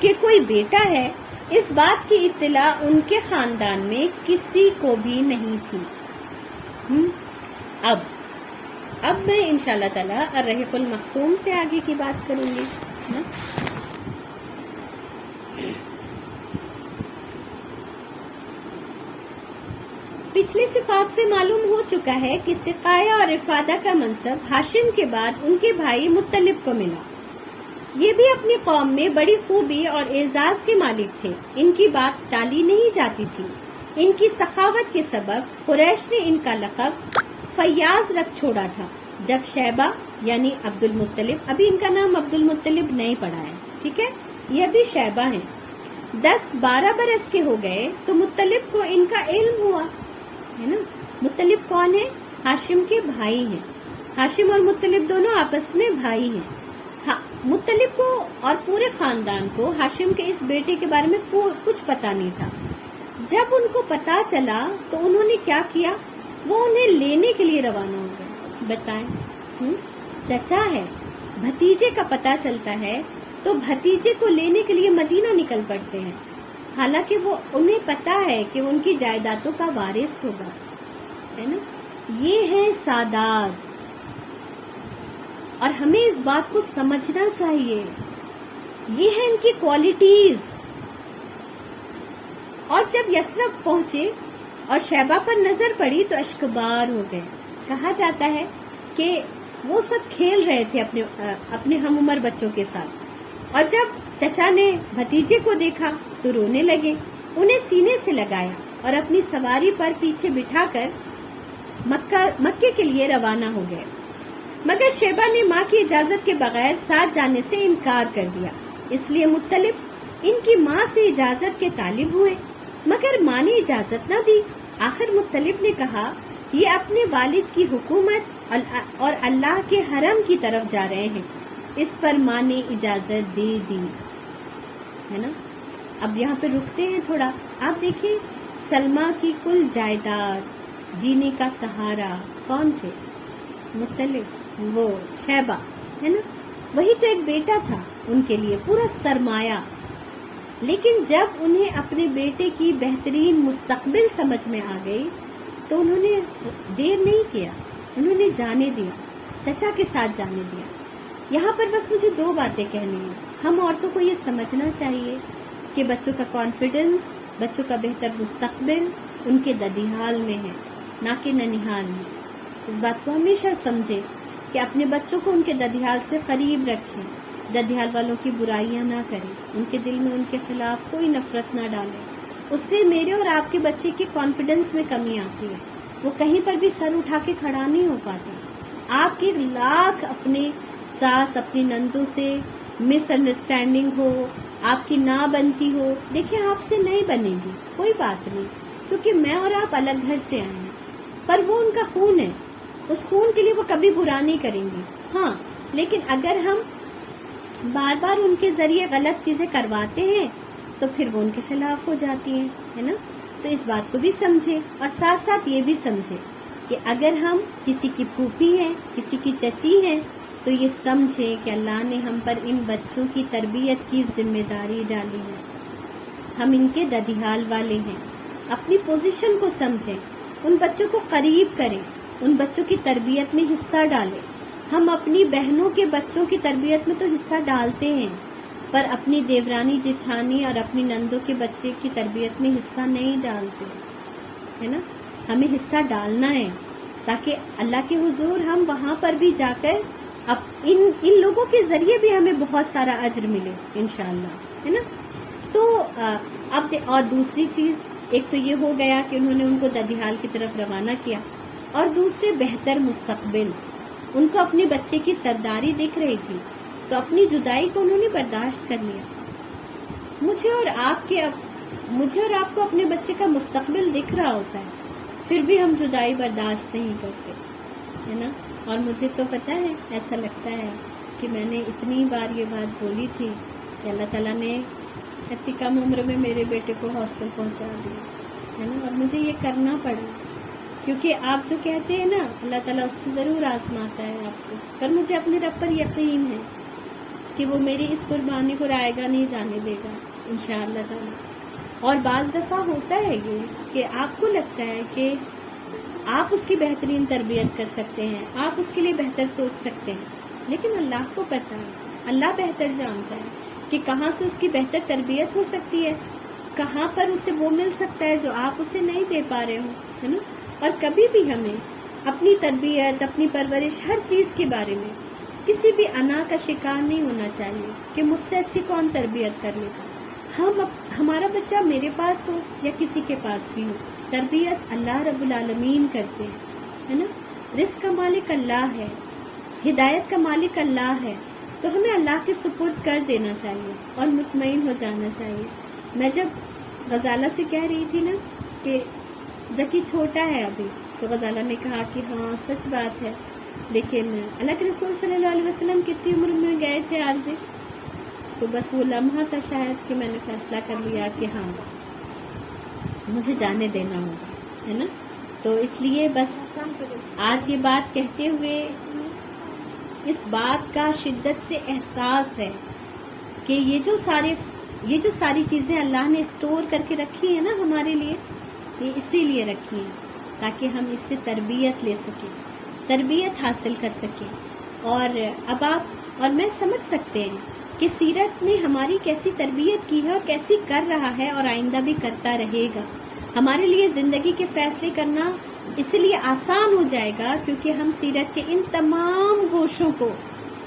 کے کوئی بیٹا ہے، اس بات کی اطلاع ان کے خاندان میں کسی کو بھی نہیں تھی۔ اب میں انشاءاللہ تعالی الرحیق المختوم سے آگے کی بات کروں گی۔ پچھلی صفات سے معلوم ہو چکا ہے کہ سقایہ اور افادہ کا منصب ہاشم کے بعد ان کے بھائی مطلب کو ملا۔ یہ بھی اپنی قوم میں بڑی خوبی اور اعزاز کے مالک تھے، ان کی بات ٹالی نہیں جاتی تھی۔ ان کی سخاوت کے سبب قریش نے ان کا لقب فیاض رکھ چھوڑا تھا۔ جب شیبہ یعنی عبد المطلب، ابھی ان کا نام عبد المطلب نہیں پڑا ہے، ٹھیک ہے، یہ ابھی شیبہ ہیں، 10-12 برس کے ہو گئے تو مطلب کو ان کا علم ہوا، ہے نا۔ مطلب کون ہے؟ ہاشم کے بھائی ہیں، ہاشم اور مطلب دونوں آپس میں بھائی ہیں۔ مطلب کو اور پورے خاندان کو ہاشم کے اس بیٹے کے بارے میں کچھ پتا نہیں تھا۔ جب ان کو پتا چلا تو انہوں نے کیا کیا؟ وہ انہیں لینے کے لیے روانہ ہو گئے۔ بتائیں، چچا ہے، بھتیجے کا پتا چلتا ہے تو بھتیجے کو لینے کے لیے مدینہ نکل پڑتے ہیں، حالانکہ وہ انہیں پتا ہے کہ ان کی جائیدادوں کا وارث ہوگا، ہے نا۔ یہ ہے سادات، اور ہمیں اس بات کو سمجھنا چاہیے، یہ ہے ان کی کوالٹیز۔ اور جب یثرب پہنچے اور شیبہ پر نظر پڑی تو اشکبار ہو گئے۔ کہا جاتا ہے کہ وہ سب کھیل رہے تھے اپنے ہم عمر بچوں کے ساتھ، اور جب چچا نے بھتیجے کو دیکھا تو رونے لگے، انہیں سینے سے لگایا اور اپنی سواری پر پیچھے بٹھا کر مکے کے لیے روانہ ہو گئے۔ مگر شیبہ نے ماں کی اجازت کے بغیر ساتھ جانے سے انکار کر دیا، اس لیے مطلب ان کی ماں سے اجازت کے طالب ہوئے، مگر ماں نے اجازت نہ دی۔ آخر مطلب نے کہا یہ اپنے والد کی حکومت اور اللہ کے حرم کی طرف جا رہے ہیں۔ اس پر ماں نے اجازت دے دی، ہے نا۔ اب یہاں پہ رکتے ہیں تھوڑا۔ آپ دیکھیں سلمہ کی کل جائیداد، جینے کا سہارا کون تھے؟ مطلب، وہ شیبہ، ہے نا، وہی تو ایک بیٹا تھا ان کے لیے، پورا سرمایہ۔ لیکن جب انہیں اپنے بیٹے کی بہترین مستقبل سمجھ میں آ گئی تو انہوں نے دیر نہیں کیا، انہوں نے جانے دیا، چچا کے ساتھ جانے دیا۔ یہاں پر بس مجھے 2 باتیں کہنی ہیں۔ ہم عورتوں کو یہ سمجھنا چاہیے کہ بچوں کا کانفیڈنس، بچوں کا بہتر مستقبل ان کے ددیحال میں ہے، نہ کہ ننیحال میں۔ اس بات کو ہمیشہ سمجھے کہ اپنے بچوں کو ان کے ددیحال سے قریب رکھیں، ددیحال والوں کی برائیاں نہ کریں، ان کے دل میں ان کے خلاف کوئی نفرت نہ ڈالیں۔ اس سے میرے اور آپ کے بچے کے کانفیڈنس میں کمی آتی ہے، وہ کہیں پر بھی سر اٹھا کے کھڑا نہیں ہو پاتے۔ آپ کی لاکھ اپنے ساس اپنی نندوں سے مس انڈرسٹینڈنگ ہو، آپ کی نہ بنتی ہو، دیکھیں آپ سے نہیں بنے گی، کوئی بات نہیں، کیونکہ میں اور آپ الگ گھر سے آئے ہیں، پر وہ ان کا خون ہے، اس خون کے لیے وہ کبھی برا نہیں کریں گی۔ ہاں، لیکن اگر ہم بار بار ان کے ذریعے غلط چیزیں کرواتے ہیں تو پھر وہ ان کے خلاف ہو جاتی ہیں، ہے نا۔ تو اس بات کو بھی سمجھے، اور ساتھ ساتھ یہ بھی سمجھے کہ اگر ہم کسی کی پھوپھی ہیں، کسی کی چچی ہیں، تو یہ سمجھے کہ اللہ نے ہم پر ان بچوں کی تربیت کی ذمہ داری ڈالی ہے، ہم ان کے ددیحال والے ہیں۔ اپنی پوزیشن کو سمجھیں، ان بچوں کو قریب کریں، ان بچوں کی تربیت میں حصہ ڈالیں۔ ہم اپنی بہنوں کے بچوں کی تربیت میں تو حصہ ڈالتے ہیں، پر اپنی دیورانی جیٹھانی اور اپنی نندوں کے بچے کی تربیت میں حصہ نہیں ڈالتے، ہے نا۔ ہمیں حصہ ڈالنا ہے تاکہ اللہ کے حضور ہم وہاں پر بھی جا کر ان لوگوں کے ذریعے بھی ہمیں بہت سارا اجر ملے انشاءاللہ، ہے نا۔ تو اب اور دوسری چیز ایک تو یہ ہو گیا کہ انہوں نے ان کو ددیال کی طرف روانہ کیا، اور دوسرے بہتر مستقبل، ان کو اپنے بچے کی سرداری دکھ رہی تھی تو اپنی جدائی کو انہوں نے برداشت کر لیا۔ مجھے اور آپ کو اپنے بچے کا مستقبل دکھ رہا ہوتا ہے، پھر بھی ہم جدائی برداشت نہیں کرتے، ہے نا۔ اور مجھے تو پتہ ہے، ایسا لگتا ہے کہ میں نے اتنی بار یہ بات بولی تھی کہ اللہ تعالیٰ نے اتنی کم عمر میں میرے بیٹے کو ہاسٹل پہنچا دیا، ہے نا، اور مجھے یہ کرنا پڑا، کیونکہ آپ جو کہتے ہیں نا اللہ تعالیٰ اس سے ضرور آزماتا ہے آپ کو، پر مجھے اپنے رب پر یقین ہے کہ وہ میری اس قربانی کو رائے گا نہیں جانے دے گا انشاءاللہ تعالیٰ۔ اور بعض دفعہ ہوتا ہے یہ کہ آپ کو لگتا ہے کہ آپ اس کی بہترین تربیت کر سکتے ہیں، آپ اس کے لیے بہتر سوچ سکتے ہیں، لیکن اللہ کو پتہ ہے، اللہ بہتر جانتا ہے کہ کہاں سے اس کی بہتر تربیت ہو سکتی ہے، کہاں پر اسے وہ مل سکتا ہے جو آپ اسے نہیں دے پا رہے ہو، ہے نا۔ اور کبھی بھی ہمیں اپنی تربیت، اپنی پرورش، ہر چیز کے بارے میں کسی بھی انا کا شکار نہیں ہونا چاہیے کہ مجھ سے اچھی کون تربیت کر لے گا۔ ہمارا بچہ میرے پاس ہو یا کسی کے پاس بھی ہو، تربیت اللہ رب العالمین کرتے ہیں، ہے نا۔ رزق کا مالک اللہ ہے، ہدایت کا مالک اللہ ہے، تو ہمیں اللہ کے سپرد کر دینا چاہیے اور مطمئن ہو جانا چاہیے۔ میں جب غزالہ سے کہہ رہی تھی نا کہ ذکی چھوٹا ہے ابھی، تو غزالہ نے کہا کہ ہاں سچ بات ہے، لیکن اللہ کے رسول صلی اللہ علیہ وسلم کتنی عمر میں گئے تھے عارضے، تو بس وہ لمحہ تھا شاید کہ میں نے فیصلہ کر لیا کہ ہاں مجھے جانے دینا ہوگا، ہے نا۔ تو اس لیے بس آج یہ بات کہتے ہوئے اس بات کا شدت سے احساس ہے کہ یہ جو ساری چیزیں اللہ نے اسٹور کر کے رکھی ہیں نا ہمارے لیے، یہ اسی لیے رکھی ہیں تاکہ ہم اس سے تربیت لے سکیں، تربیت حاصل کر سکیں۔ اور اب آپ اور میں سمجھ سکتے ہیں کہ سیرت نے ہماری کیسی تربیت کی ہے اور کیسی کر رہا ہے اور آئندہ بھی کرتا رہے گا۔ ہمارے لیے زندگی کے فیصلے کرنا اس لیے آسان ہو جائے گا کیونکہ ہم سیرت کے ان تمام گوشوں کو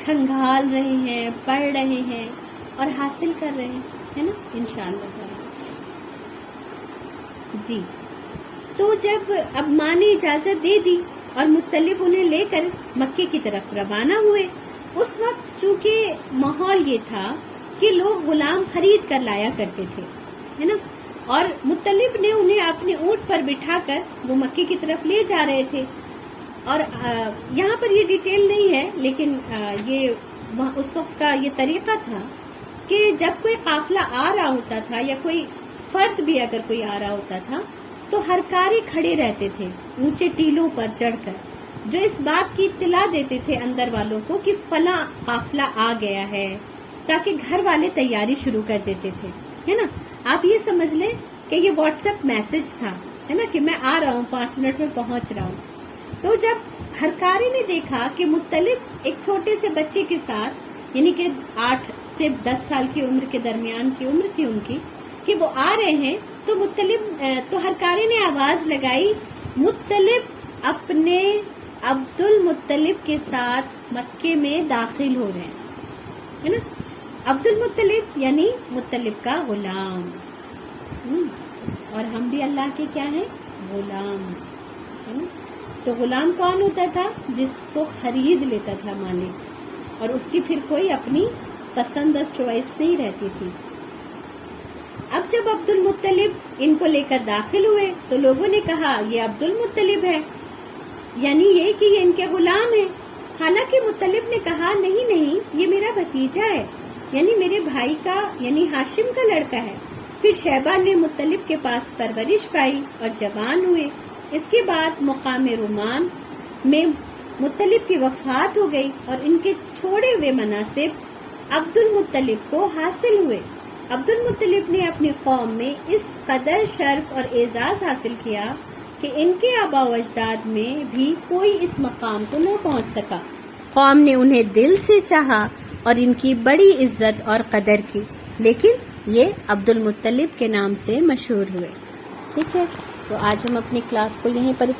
کھنگال رہے ہیں، پڑھ رہے ہیں اور حاصل کر رہے ہیں، ہے نا، انشاءاللہ تعالی۔ جی، تو جب اب ماں نے اجازت دے دی اور مطلب انہیں لے کر مکے کی طرف روانہ ہوئے، اس وقت چونکہ ماحول یہ تھا کہ لوگ غلام خرید کر لایا کرتے تھے، ہے نا، اور مطلب نے انہیں اپنے اونٹ پر بٹھا کر وہ مکے کی طرف لے جا رہے تھے۔ اور یہاں پر یہ ڈیٹیل نہیں ہے، لیکن یہ اس وقت کا یہ طریقہ تھا کہ جب کوئی قافلہ آ رہا ہوتا تھا یا کوئی فرد بھی اگر کوئی آ رہا ہوتا تھا تو ہرکارے کھڑے رہتے تھے اونچے ٹیلوں پر چڑھ کر، جو اس بات کی اطلاع دیتے تھے اندر والوں کو کہ فلاں قافلہ آ گیا ہے، تاکہ گھر والے تیاری شروع کر دیتے تھے، ہے نا۔ آپ یہ سمجھ لیں کہ یہ واٹس ایپ میسج تھا، ہے نا، کہ میں آ رہا ہوں، 5 منٹ میں پہنچ رہا ہوں۔ تو جب ہرکارے نے دیکھا کہ مطلب ایک چھوٹے سے بچے کے ساتھ، یعنی کہ 8 سے 10 سال کی عمر کے درمیان کی عمر تھی ان کی، کہ وہ آ رہے ہیں، تو ہرکارے نے آواز لگائی، مطلب اپنے عبد المطلب کے ساتھ مکے میں داخل ہو رہے ہیں، ہے نا۔ عبد المطلب یعنی مطلب کا غلام، اور ہم بھی اللہ کے کیا ہیں؟ غلام، ہے نا۔ تو غلام کون ہوتا تھا؟ جس کو خرید لیتا تھا مالک، اور اس کی پھر کوئی اپنی پسند اور چوائس نہیں رہتی تھی۔ اب جب عبد المطلب ان کو لے کر داخل ہوئے تو لوگوں نے کہا یہ عبد المطلب ہے، یعنی یہ کہ یہ ان کے غلام ہیں۔ حالانکہ مطلب نے کہا نہیں، یہ میرا بھتیجا ہے، یعنی میرے بھائی کا، یعنی ہاشم کا لڑکا ہے۔ پھر شیبہ نے مطلب کے پاس پرورش پائی اور جوان ہوئے۔ اس کے بعد مقام رومان میں مطلب کی وفات ہو گئی اور ان کے چھوڑے ہوئے مناصب عبد المطلب کو حاصل ہوئے۔ عبد المطلب نے اپنی قوم میں اس قدر شرف اور اعزاز حاصل کیا کہ ان کے آباء و اجداد میں بھی کوئی اس مقام کو نہ پہنچ سکا۔ قوم نے انہیں دل سے چاہا اور ان کی بڑی عزت اور قدر کی، لیکن یہ عبد المطلب کے نام سے مشہور ہوئے۔ ٹھیک ہے، تو آج ہم اپنی کلاس کو یہیں پر